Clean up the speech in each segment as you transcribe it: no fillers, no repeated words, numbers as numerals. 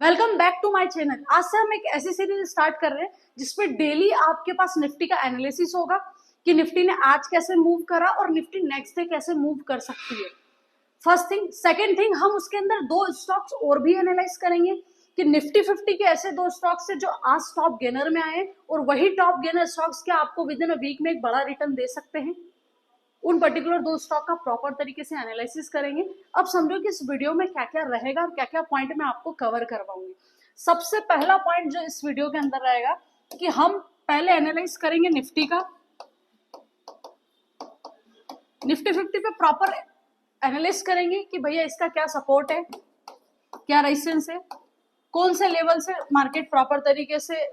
Welcome back to my channel. आज से हम एक ऐसी सीरीज स्टार्ट कर रहे हैं जिसमें डेली आपके पास निफ्टी का एनालिसिस होगा कि निफ्टी ने आज कैसे मूव करा और निफ्टी नेक्स्ट डे कैसे मूव कर सकती है। First thing. सेकंड थिंग, हम उसके अंदर दो स्टॉक्स और भी एनालाइज करेंगे कि निफ्टी 50 के ऐसे दो स्टॉक्स है जो आज टॉप गेनर में आए और वही टॉप गेनर स्टॉक्स क्या आपको विद इन अ वीक में एक बड़ा रिटर्न दे सकते हैं। उन पर्टिकुलर दो स्टॉक का प्रॉपर तरीके से एनालिसिस करेंगे। अब समझो कि इस वीडियो में क्या क्या रहेगा और क्या क्या पॉइंट मैं आपको कवर करवाऊंगी। सबसे पहला पॉइंट जो इस वीडियो के अंदर रहेगा कि हम पहले एनालाइज करेंगे निफ्टी का। निफ्टी 50 पे प्रॉपर एनालाइज करेंगे कि भैया इसका क्या सपोर्ट है, क्या रेजिस्टेंस है, कौन से लेवल से मार्केट प्रॉपर तरीके से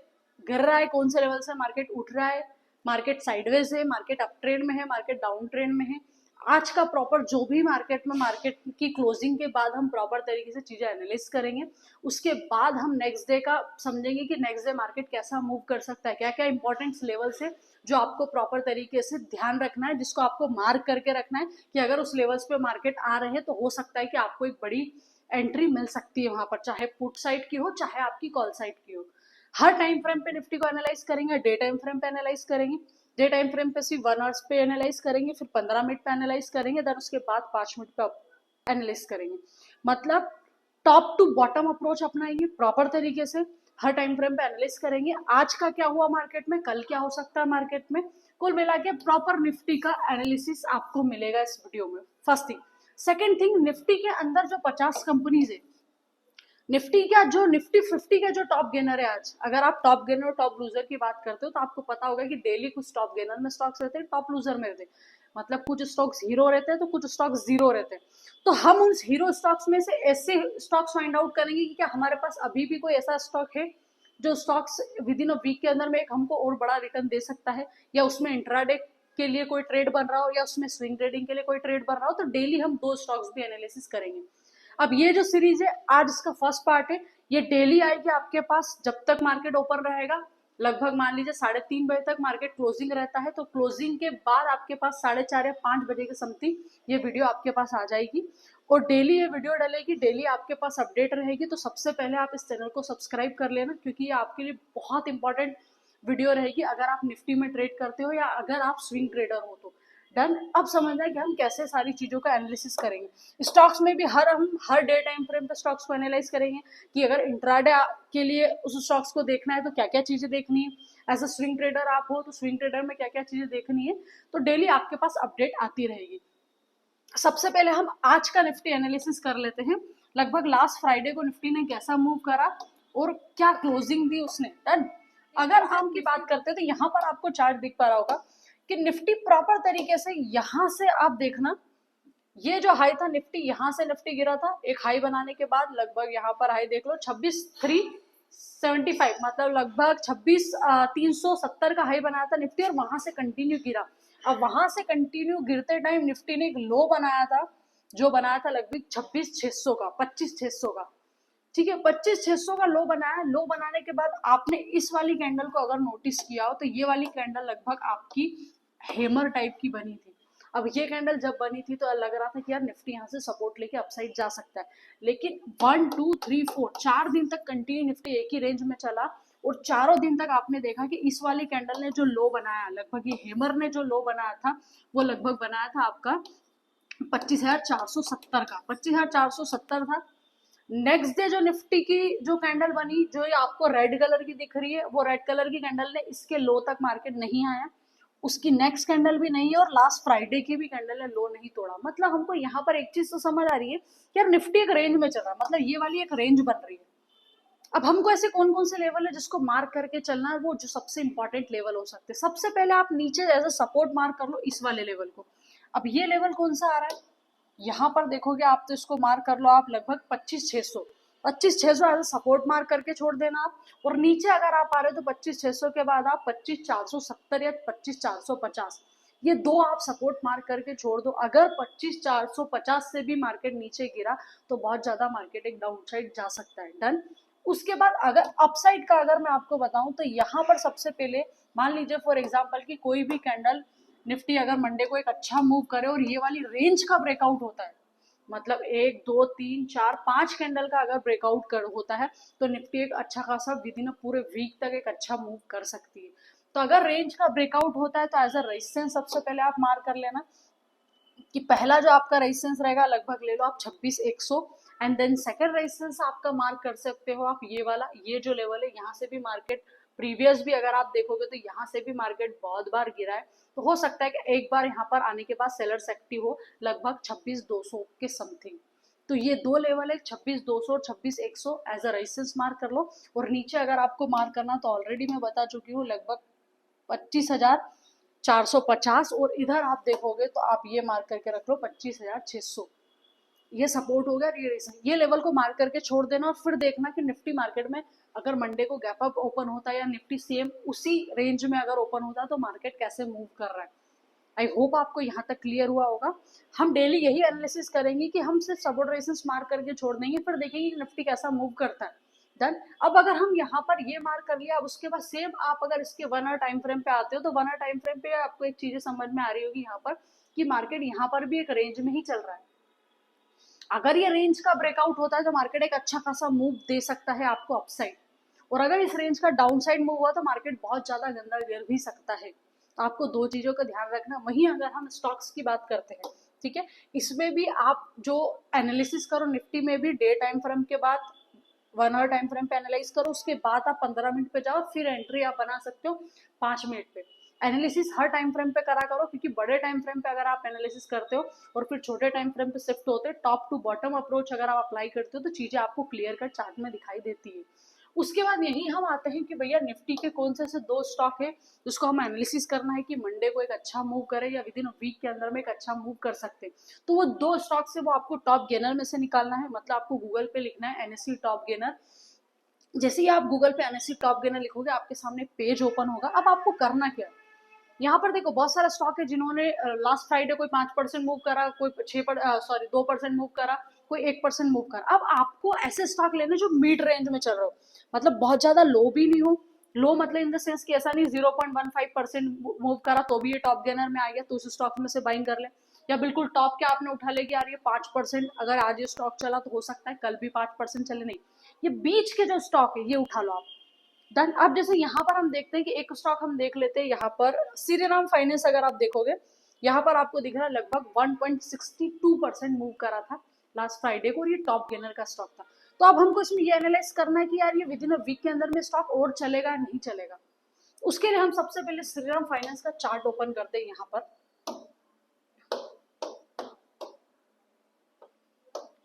गिर रहा है, कौन से लेवल से मार्केट उठ रहा है, मार्केट साइडवेज है, मार्केट अप ट्रेंड में है, मार्केट डाउन ट्रेंड में है। आज का प्रॉपर जो भी मार्केट में मार्केट की क्लोजिंग के बाद हम प्रॉपर तरीके से चीजें एनालिस करेंगे। उसके बाद हम नेक्स्ट डे का समझेंगे कि नेक्स्ट डे मार्केट कैसा मूव कर सकता है, क्या क्या इंपॉर्टेंट लेवल्स है जो आपको प्रॉपर तरीके से ध्यान रखना है, जिसको आपको मार्क करके रखना है कि अगर उस लेवल्स पे मार्केट आ रहे हैं तो हो सकता है कि आपको एक बड़ी एंट्री मिल सकती है वहां पर, चाहे पुट साइड की हो चाहे आपकी कॉल साइड की हो। हर टाइम फ्रेम पे निफ्टी को एनालाइज करेंगे, डे टाइम फ्रेम पे एनालाइज करेंगे। डे टाइम फ्रेम पे सिर्फ 1 आवर्स पे एनालाइज करेंगे, फिर 15 मिनट पे एनालाइज करेंगे, देन उसके बाद 5 मिनट पे एनालाइज करेंगे। मतलब टॉप टू बॉटम अप्रोच अपनाएंगे प्रॉपर तरीके से। हर टाइम फ्रेम पे एनालाइज करेंगे आज का क्या हुआ मार्केट में, कल क्या हो सकता है मार्केट में। कुल मिला के प्रॉपर निफ्टी का एनालिसिस आपको मिलेगा इस वीडियो में। First thing. Second thing, Nifty के अंदर जो 50 कंपनीज है, निफ्टी का जो निफ्टी 50 का जो टॉप गेनर है आज, अगर आप टॉप गेनर और टॉप लूजर की बात करते हो तो आपको पता होगा कि डेली कुछ टॉप गेनर में स्टॉक्स रहते हैं, टॉप लूजर में रहते हैं। मतलब कुछ स्टॉक्स हीरो रहते हैं तो कुछ स्टॉक्स जीरो रहते हैं। तो हम उन हीरो स्टॉक्स में से ऐसे स्टॉक्स फाइंड आउट करेंगे कि क्या हमारे पास अभी भी कोई ऐसा स्टॉक है जो stocks within a week के अंदर में एक हमको और बड़ा रिटर्न दे सकता है, या उसमें इंट्राडे के लिए कोई ट्रेड बन रहा हो या उसमें स्विंग ट्रेडिंग के लिए कोई ट्रेड बन रहा हो। तो डेली हम दो स्टॉक्स भी एनालिसिस करेंगे। अब ये जो सीरीज है आज इसका फर्स्ट पार्ट है, ये डेली आएगी आपके पास जब तक मार्केट ओपन रहेगा। लगभग मान लीजिए 3:30 बजे तक मार्केट क्लोजिंग रहता है, तो क्लोजिंग के बाद आपके पास 4:30 या 5 बजे के समथिंग ये वीडियो आपके पास आ जाएगी और डेली ये वीडियो डलेगी, डेली आपके पास अपडेट रहेगी। तो सबसे पहले आप इस चैनल को सब्सक्राइब कर लेना, क्योंकि ये आपके लिए बहुत इंपॉर्टेंट वीडियो रहेगी अगर आप निफ्टी में ट्रेड करते हो या अगर आप स्विंग ट्रेडर हो तो। डन। अब समझना है कि हम कैसे सारी चीजों का एनालिसिस करेंगे। स्टॉक्स में भी हम हर डे टाइम फ्रेम पे स्टॉक्स को एनालाइज करेंगे कि अगर इंट्राडे के लिए उस स्टॉक्स को देखना है तो क्या क्या चीजें देखनी है। एज अ स्विंग ट्रेडर आप हो तो स्विंग ट्रेडर में क्या क्या चीजें देखनी है। तो डेली आपके पास अपडेट आती रहेगी। सबसे पहले हम आज का निफ्टी एनालिसिस कर लेते हैं। लगभग लास्ट फ्राइडे को निफ्टी ने कैसा मूव करा और क्या क्लोजिंग दी उसने। डन। अगर हम की बात करते हैं तो यहाँ पर आपको चार्ट दिख पा रहा होगा कि निफ्टी प्रॉपर तरीके से यहां से आप देखना, ये जो हाई था निफ्टी, यहां से निफ्टी गिरा था एक हाई बनाने के बाद, लगभग यहाँ पर हाई देख लो 26,375, मतलब लगभग 26,370 का हाई बनाया था निफ्टी और वहां से कंटिन्यू गिरा। अब वहां से कंटिन्यू गिरते टाइम निफ्टी ने एक लो बनाया था, जो बनाया था लगभग 26,600 का, 25,600 का। ठीक है, 25,600 का लो बनाया। लो बनाने के बाद आपने इस वाली कैंडल को अगर नोटिस किया हो तो ये वाली कैंडल लगभग आपकी हेमर टाइप की बनी थी। अब ये कैंडल जब बनी थी तो लग रहा था कि यार निफ्टी यहाँ से सपोर्ट लेके अपसाइड जा सकता है, लेकिन 1 2 3 4 4 दिन तक कंटिन्यू निफ्टी एक ही रेंज में चला और चारों दिन तक आपने देखा कि इस वाली कैंडल ने जो लो बनाया, लगभग ये हेमर ने जो लो बनाया था वो लगभग बनाया था आपका 25,470 का, 25,470 था। नेक्स्ट डे जो निफ्टी की जो कैंडल बनी, जो ये आपको रेड कलर की दिख रही है, वो रेड कलर की कैंडल ने इसके लो तक मार्केट नहीं आया, उसकी नेक्स्ट कैंडल भी नहीं है और लास्ट फ्राइडे की भी कैंडल ने लो नहीं तोड़ा। मतलब हमको यहाँ पर एक चीज तो समझ आ रही है कि यार निफ्टी एक रेंज में चल रहा है, मतलब ये वाली एक रेंज बन रही है। अब हमको ऐसे कौन कौन से लेवल है जिसको मार्क करके चलना है, वो जो सबसे इंपॉर्टेंट लेवल हो सकते हैं। सबसे पहले आप नीचे एज सपोर्ट मार्क कर लो इस वाले लेवल को। अब ये लेवल कौन सा आ रहा है, यहाँ पर देखोगे आप तो इसको मार्क कर लो आप लगभग 25,600, 25,600 एज सपोर्ट मार्क करके छोड़ देना आप। और नीचे अगर आप आ रहे हो तो 25,600 के बाद आप 25,470 या 25,450, ये दो आप सपोर्ट मार्क करके छोड़ दो। अगर 25,450 से भी मार्केट नीचे गिरा तो बहुत ज्यादा मार्केट एक डाउन साइड जा सकता है। डन। उसके बाद अगर अपसाइड का अगर मैं आपको बताऊं तो यहाँ पर सबसे पहले मान लीजिए फॉर एग्जाम्पल की कोई भी कैंडल निफ्टी अगर मंडे को एक अच्छा मूव करे और ये वाली रेंज का ब्रेकआउट होता है, मतलब 1 2 3 4 5 कैंडल का अगर ब्रेकआउट कर होता है तो निफ्टी एक अच्छा खासा विद इन पूरे वीक तक एक अच्छा मूव कर सकती है। तो अगर रेंज का ब्रेकआउट होता है तो एज अ रेजिस्टेंस सबसे पहले आप मार्क कर लेना कि पहला जो आपका रेजिस्टेंस रहेगा लगभग ले लो आप 26,100, एंड देन सेकंड रेजिस्टेंस आपका मार्क कर सकते हो आप ये वाला, ये जो लेवल है यहाँ से भी मार्केट प्रीवियस भी अगर आप देखोगे तो यहाँ से भी मार्केट बहुत बार गिरा है। तो हो सकता है कि एक बार यहाँ पर आने के बाद सेलर्स एक्टिव हो लगभग 26,200 के समथिंग। तो ये दो लेवल है 26,200 और 26,100 एज अ रेजिस्टेंस मार्क कर लो। और नीचे अगर आपको मार्क करना तो ऑलरेडी मैं बता चुकी हूँ लगभग 25,450, और इधर आप देखोगे तो आप ये मार्क करके रख लो 25,600। ये सपोर्ट हो गया, ये लेवल को मार्क करके छोड़ देना और फिर देखना कि निफ्टी मार्केट में अगर मंडे को गैप अप ओपन होता है या निफ्टी सेम उसी रेंज में अगर ओपन होता है तो मार्केट कैसे मूव कर रहा है। आई होप आपको यहाँ तक क्लियर हुआ होगा। हम डेली यही एनालिसिस करेंगे कि हम सिर्फ सपोर्ट रेजिस्टेंस मार्क करके छोड़ देंगे, फिर देखेंगे कि निफ्टी कैसा मूव करता है। डन। अब अगर हम यहाँ पर ये मार्क कर लिया, अब उसके बाद सेम आप अगर इसके 1 आवर टाइम फ्रेम पे आते हो तो 1 आवर टाइम फ्रेम पे आपको एक चीजें समझ में आ रही होगी यहाँ पर कि मार्केट यहाँ पर भी एक रेंज में ही चल रहा है। अगर ये रेंज का ब्रेकआउट होता है तो मार्केट एक अच्छा खासा मूव दे सकता है आपको अपसाइड, और अगर इस रेंज का डाउन साइड मूव हुआ तो मार्केट बहुत ज्यादा गंदा गिर भी सकता है। तो आपको दो चीजों का ध्यान रखना। वहीं अगर हम स्टॉक्स की बात करते हैं, ठीक है, इसमें भी आप जो एनालिसिस करो निफ्टी में भी डे टाइम फ्रेम के बाद 1 आवर टाइम फ्रेम पे एनालाइज करो, उसके बाद आप 15 मिनट पे जाओ, फिर एंट्री आप बना सकते हो 5 मिनट पे। एनालिसिस हर टाइम फ्रेम पे करा करो, क्योंकि बड़े टाइम फ्रेम पे अगर आप एनालिसिस करते हो और फिर छोटे टाइम फ्रेम पे शिफ्ट होते हैं, टॉप टू बॉटम अप्रोच अगर आप अप्लाई करते हो तो चीजें आपको क्लियर कट चार्ट में दिखाई देती है। उसके बाद यही हम आते हैं कि भैया निफ्टी के कौन से ऐसे दो स्टॉक है जिसको हम एनालिसिस करना है कि मंडे को एक अच्छा मूव करे या विद इन वीक के अंदर में एक अच्छा मूव कर सकते हैं। तो वो दो स्टॉक से वो आपको टॉप गेनर में से निकालना है। मतलब आपको गूगल पे लिखना है एनएससी टॉप गेनर। जैसे ही आप गूगल पे एनएससी टॉप गेनर लिखोगे आपके सामने पेज ओपन होगा। अब आपको करना क्या है, यहाँ पर देखो बहुत सारा स्टॉक है जिन्होंने लास्ट फ्राइडे कोई 5% मूव करा, कोई 2% मूव करा, कोई 1% मूव करा। अब आपको ऐसे स्टॉक लेने जो मिड रेंज में चल रहे हो, मतलब बहुत ज्यादा लो भी नहीं हो। लो मतलब इन द सेंस कि ऐसा नहीं 0.15% मूव करा तो भी ये टॉप गेनर में आ गया तो उस स्टॉक में से बाइंग कर ले, या बिल्कुल टॉप के आपने उठा ले कि यार ये 5% अगर आज ये स्टॉक चला तो हो सकता है कल भी 5% चले, नहीं, ये बीच के जो स्टॉक है ये उठा लो आप। डन। अब जैसे यहाँ पर हम देखते हैं कि एक स्टॉक हम देख लेते हैं, यहाँ पर श्रीराम फाइनेंस अगर आप देखोगे यहाँ पर आपको दिख रहा है लगभग 1.62% मूव करा था लास्ट फ्राइडे को, और ये टॉप गेनर का स्टॉक था। तो अब हमको इसमें ये एनालाइज करना है कि यार ये विद इन अ वीक के अंदर में स्टॉक और चलेगा नहीं चलेगा। उसके लिए हम सबसे पहले श्रीराम फाइनेंस का चार्ट ओपन करते हैं यहाँ पर।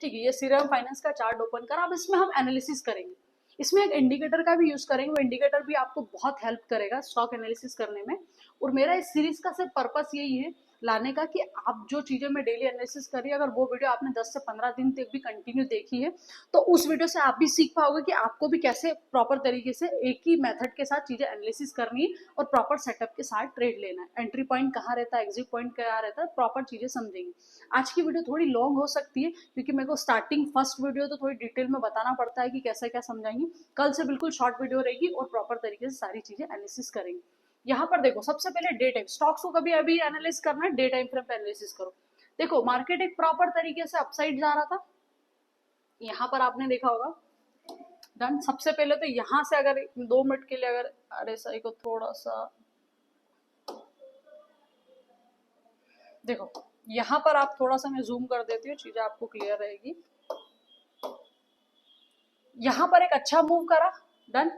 ठीक है, ये श्रीराम फाइनेंस का चार्ट ओपन कर, अब इसमें हम एनालिसिस करेंगे। इसमें एक इंडिकेटर का भी यूज करेंगे, वो इंडिकेटर भी आपको बहुत हेल्प करेगा स्टॉक एनालिसिस करने में। और मेरा इस सीरीज का सिर्फ पर्पस यही है लाने का कि आप जो चीजें मैं डेली एनालिसिस कर रही है, अगर वो वीडियो आपने 10 से 15 दिन तक भी कंटिन्यू देखी है तो उस वीडियो से आप भी सीख पाओगे कि आपको भी कैसे प्रॉपर तरीके से एक ही मेथड के साथ चीजें एनालिसिस करनी है और प्रॉपर सेटअप के साथ ट्रेड लेना है। एंट्री पॉइंट कहाँ रहता है, एग्जिट पॉइंट कहाँ रहता है, प्रॉपर चीजें समझेंगे। आज की वीडियो थोड़ी लॉन्ग हो सकती है क्योंकि मेरे को स्टार्टिंग फर्स्ट वीडियो तो थोड़ी डिटेल में बताना पड़ता है कि कैसे क्या समझाएंगे। कल से बिल्कुल शॉर्ट वीडियो रहेगी और प्रॉपर तरीके से सारी चीजें एनालिसिस करेंगे। यहाँ पर देखो सबसे पहले डे टाइम स्टॉक्स को कभी अभी एनालिसिस करना है, डे टाइम फ्रेम पे एनालिसिस करो। देखो मार्केट एक प्रॉपर तरीके से अपसाइड जा रहा था, यहाँ पर आपने देखा होगा। डन। सबसे पहले तो यहाँ से अगर 2 मिनट के लिए अगर आरएसआई को थोड़ा सा देखो, यहाँ पर आप थोड़ा सा मैं जूम कर देती हूँ चीजें आपको क्लियर रहेगी। यहाँ पर एक अच्छा मूव करा, डन,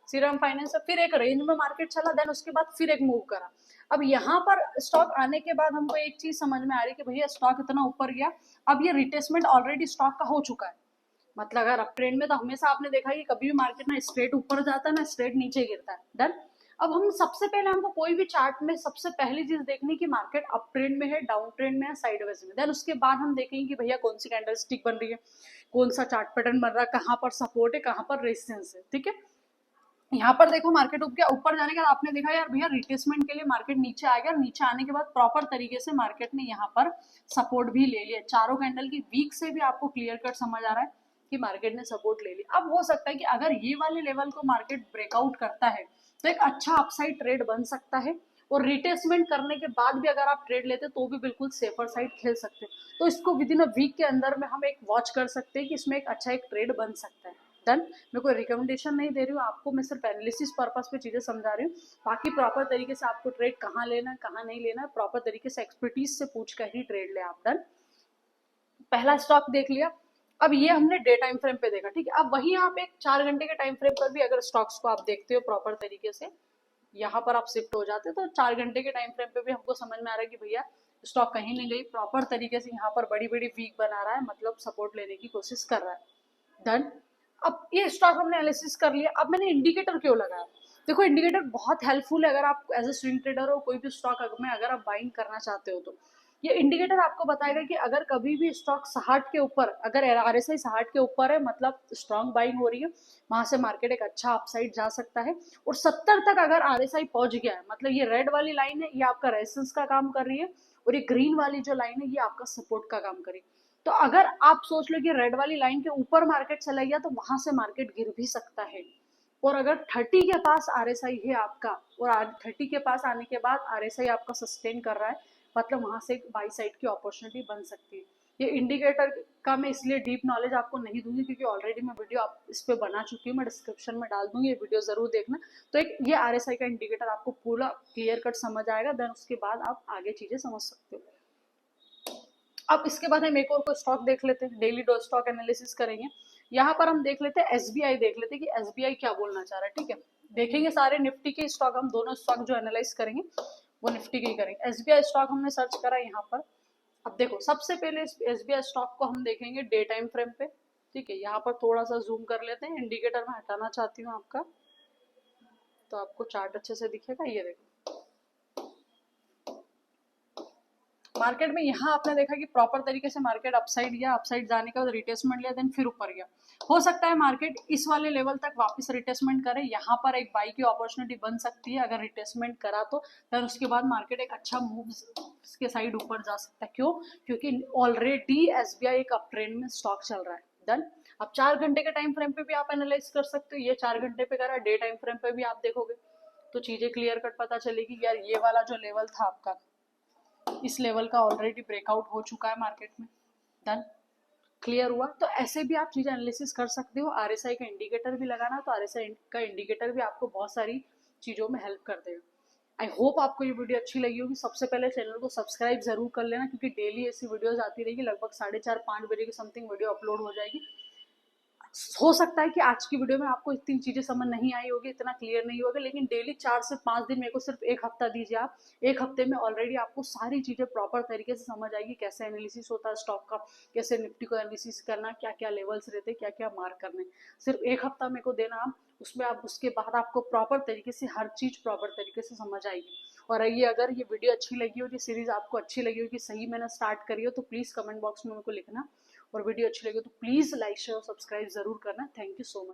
श्रीराम फाइनेंस से, फिर एक रेंज में मार्केट चला, देन उसके बाद फिर एक मूव करा। अब यहाँ पर स्टॉक आने के बाद हमको एक चीज समझ में आ रही है कि भैया स्टॉक इतना ऊपर गया, अब ये रिटेसमेंट ऑलरेडी स्टॉक का हो चुका है। मतलब अगर अप ट्रेंड में तो हमेशा आपने देखा है कि कभी भी मार्केट ना स्ट्रेट ऊपर जाता है ना स्ट्रेट नीचे गिरता है। डन। अब हम सबसे पहले हमको कोई भी चार्ट में सबसे पहली चीज देखनी कि मार्केट अप ट्रेंड में है, डाउन ट्रेंड में है, साइडवेज में। देन उसके बाद हम देखेंगे कि भैया कौन सी कैंडल स्टिक बन रही है, कौन सा चार्ट पैटर्न बन रहा है, कहाँ पर सपोर्ट है, कहाँ पर रेजिस्टेंस है। ठीक है, यहाँ पर देखो मार्केट ऊपर जाने के बाद आपने देखा यार भैया रिट्रेसमेंट के लिए मार्केट नीचे आ गया, नीचे आने के बाद प्रॉपर तरीके से मार्केट ने यहाँ पर सपोर्ट भी ले लिया। चारों कैंडल की वीक से भी आपको क्लियर कट समझ आ रहा है कि मार्केट ने सपोर्ट ले लिया। अब हो सकता है कि अगर ये वाले लेवल को मार्केट ब्रेकआउट करता है तो एक अच्छा अपसाइड ट्रेड बन सकता है। और रिटेसमेंट करने के बाद भी अगर आप ट्रेड लेते तो भी बिल्कुल सेफर साइड खेल सकते हैं। तो इसको विद इन अ वीक के अंदर में हम एक वॉच कर सकते हैं कि इसमें एक अच्छा एक ट्रेड बन सकता है। डन। मैं कोई रिकमेंडेशन नहीं दे रही हूँ आपको, मैं सिर्फ एनालिसिस पर्पस पे चीजें समझा रही हूँ। बाकी प्रॉपर तरीके से आपको ट्रेड कहाँ लेना है कहाँ नहीं लेना है, प्रॉपर तरीके से एक्सपर्टीज से पूछ कर ही ट्रेड ले आप। डन। पहला स्टॉक देख लिया। अब ये हमने डे टाइम फ्रेम पे देखा, ठीक है। अब वहीं आप एक 4 घंटे के टाइम फ्रेम पर भी अगर स्टॉक्स को आप देखते हो प्रॉपर तरीके से, यहाँ पर आप शिफ्ट हो जाते तो 4 घंटे के टाइम फ्रेम पे भी हमको समझ में आ रहा है कि भैया स्टॉक कहीं नहीं गई, प्रॉपर तरीके से यहाँ पर बड़ी बड़ी वीक बना रहा है, मतलब सपोर्ट लेने की कोशिश कर रहा है। डन। अब ये स्टॉक हमने एनालिसिस कर लिया। अब मैंने इंडिकेटर क्यों लगाया? देखो इंडिकेटर बहुत हेल्पफुल है अगर आप एज ए स्विंग ट्रेडर हो, कोई भी स्टॉक में अगर आप बाइंग करना चाहते हो तो ये इंडिकेटर आपको बताएगा कि अगर कभी भी स्टॉक 60 के ऊपर, अगर RSI 60 के ऊपर है मतलब स्ट्रॉन्ग बाइंग हो रही है, वहां से मार्केट एक अच्छा अपसाइड जा सकता है। और 70 तक अगर RSI पहुंच गया है, मतलब ये रेड वाली लाइन है ये आपका रेजिस्टेंस का काम कर रही है, और ये ग्रीन वाली जो लाइन है ये आपका सपोर्ट का काम कर रही है। तो अगर आप सोच लो कि रेड वाली लाइन के ऊपर मार्केट चला गया तो वहां से मार्केट गिर भी सकता है। और अगर 30 के पास RSI है आपका, और 30 के पास आने के बाद RSI आपका सस्टेन कर रहा है, मतलब वहां से एक बाई साइड की अपॉर्चुनिटी बन सकती है। ये इंडिकेटर का मैं इसलिए डीप नॉलेज आपको नहीं दूंगी क्योंकि ऑलरेडी मैं वीडियो आप इस पे बना चुकी हूँ, मैं डिस्क्रिप्शन में डाल दूंगी, ये वीडियो जरूर देखना। तो एक ये RSI का इंडिकेटर आपको पूरा क्लियर कट समझ आएगा, देन उसके बाद आप आगे चीजें समझ सकते हो। अब इसके बाद हम एक और कोई स्टॉक देख लेते हैं, डेली दो स्टॉक एनालिसिस करेंगे। यहाँ पर हम देख लेते हैं SBI, देख लेते हैं कि SBI क्या बोलना चाह रहा है, ठीक है। देखेंगे सारे निफ्टी के स्टॉक, हम दोनों स्टॉक जो एनालाइज करेंगे वो निफ्टी के ही करेंगे। SBI स्टॉक हमने सर्च करा यहाँ पर। अब देखो सबसे पहले SBI स्टॉक को हम देखेंगे डे टाइम फ्रेम पे, ठीक है। यहाँ पर थोड़ा सा जूम कर लेते हैं, इंडिकेटर में हटाना चाहती हूँ आपका, तो आपको चार्ट अच्छे से दिखेगा। ये देखो मार्केट में यहाँ आपने देखा कि प्रॉपर तरीके से मार्केट अपसाइड गया, अपसाइड जाने के बाद रिटेसमेंट लिया, देन फिर ऊपर गया। हो सकता है मार्केट इस वाले लेवल तक वापस रिटेसमेंट करे, यहाँ पर एक बाई की अपॉर्चुनिटी बन सकती है अगर रिटेसमेंट करा तो। देन उसके बाद मार्केट एक अच्छा मूव के साइड ऊपर जा सकता है। क्यों? क्योंकि ऑलरेडी SBI एक अप ट्रेंड में स्टॉक चल रहा है। डन। अब 4 घंटे के टाइम फ्रेम पे भी आप एनालाइज कर सकते हो, ये 4 घंटे पे करा, डे टाइम फ्रेम पे भी आप देखोगे तो चीजें क्लियर कट पता चलेगी। यार ये वाला जो लेवल था आपका, इस लेवल का ऑलरेडी ब्रेकआउट हो चुका है मार्केट में। डन। क्लियर हुआ? तो ऐसे भी आप चीजें एनालिसिस कर सकते हो। RSI का इंडिकेटर भी लगाना, तो RSI का इंडिकेटर भी आपको बहुत सारी चीजों में हेल्प कर देगा। आई होप आपको ये वीडियो अच्छी लगी होगी। सबसे पहले चैनल को सब्सक्राइब जरूर कर लेना क्योंकि डेली ऐसी वीडियोस आती रहेगी, लगभग 4:30-5 बजे की समथिंग वीडियो अपलोड हो जाएगी। हो सकता है कि आज की वीडियो में आपको इतनी चीजें समझ नहीं आई होगी, इतना क्लियर नहीं होगा, लेकिन डेली 4 से 5 दिन, मेरे को सिर्फ 1 हफ्ता दीजिए आप। 1 हफ्ते में ऑलरेडी आपको सारी चीजें प्रॉपर तरीके से समझ आएगी, कैसे एनालिसिस होता है स्टॉक का, कैसे निफ्टी को एनालिसिस करना, क्या क्या लेवल्स रहते हैं, क्या क्या मार्क करने। सिर्फ 1 हफ्ता मेरे को देना आप, उसमें आप उसके बाद आपको प्रॉपर तरीके से हर चीज प्रॉपर तरीके से समझ आएगी। और ये अगर ये वीडियो अच्छी लगी हो, ये सीरीज आपको अच्छी लगी हो कि सही मैंने स्टार्ट करी हो, तो प्लीज कमेंट बॉक्स में मेरे को लिखना। और वीडियो अच्छी लगी तो प्लीज लाइक शेयर और सब्सक्राइब जरूर करना। Thank you so much.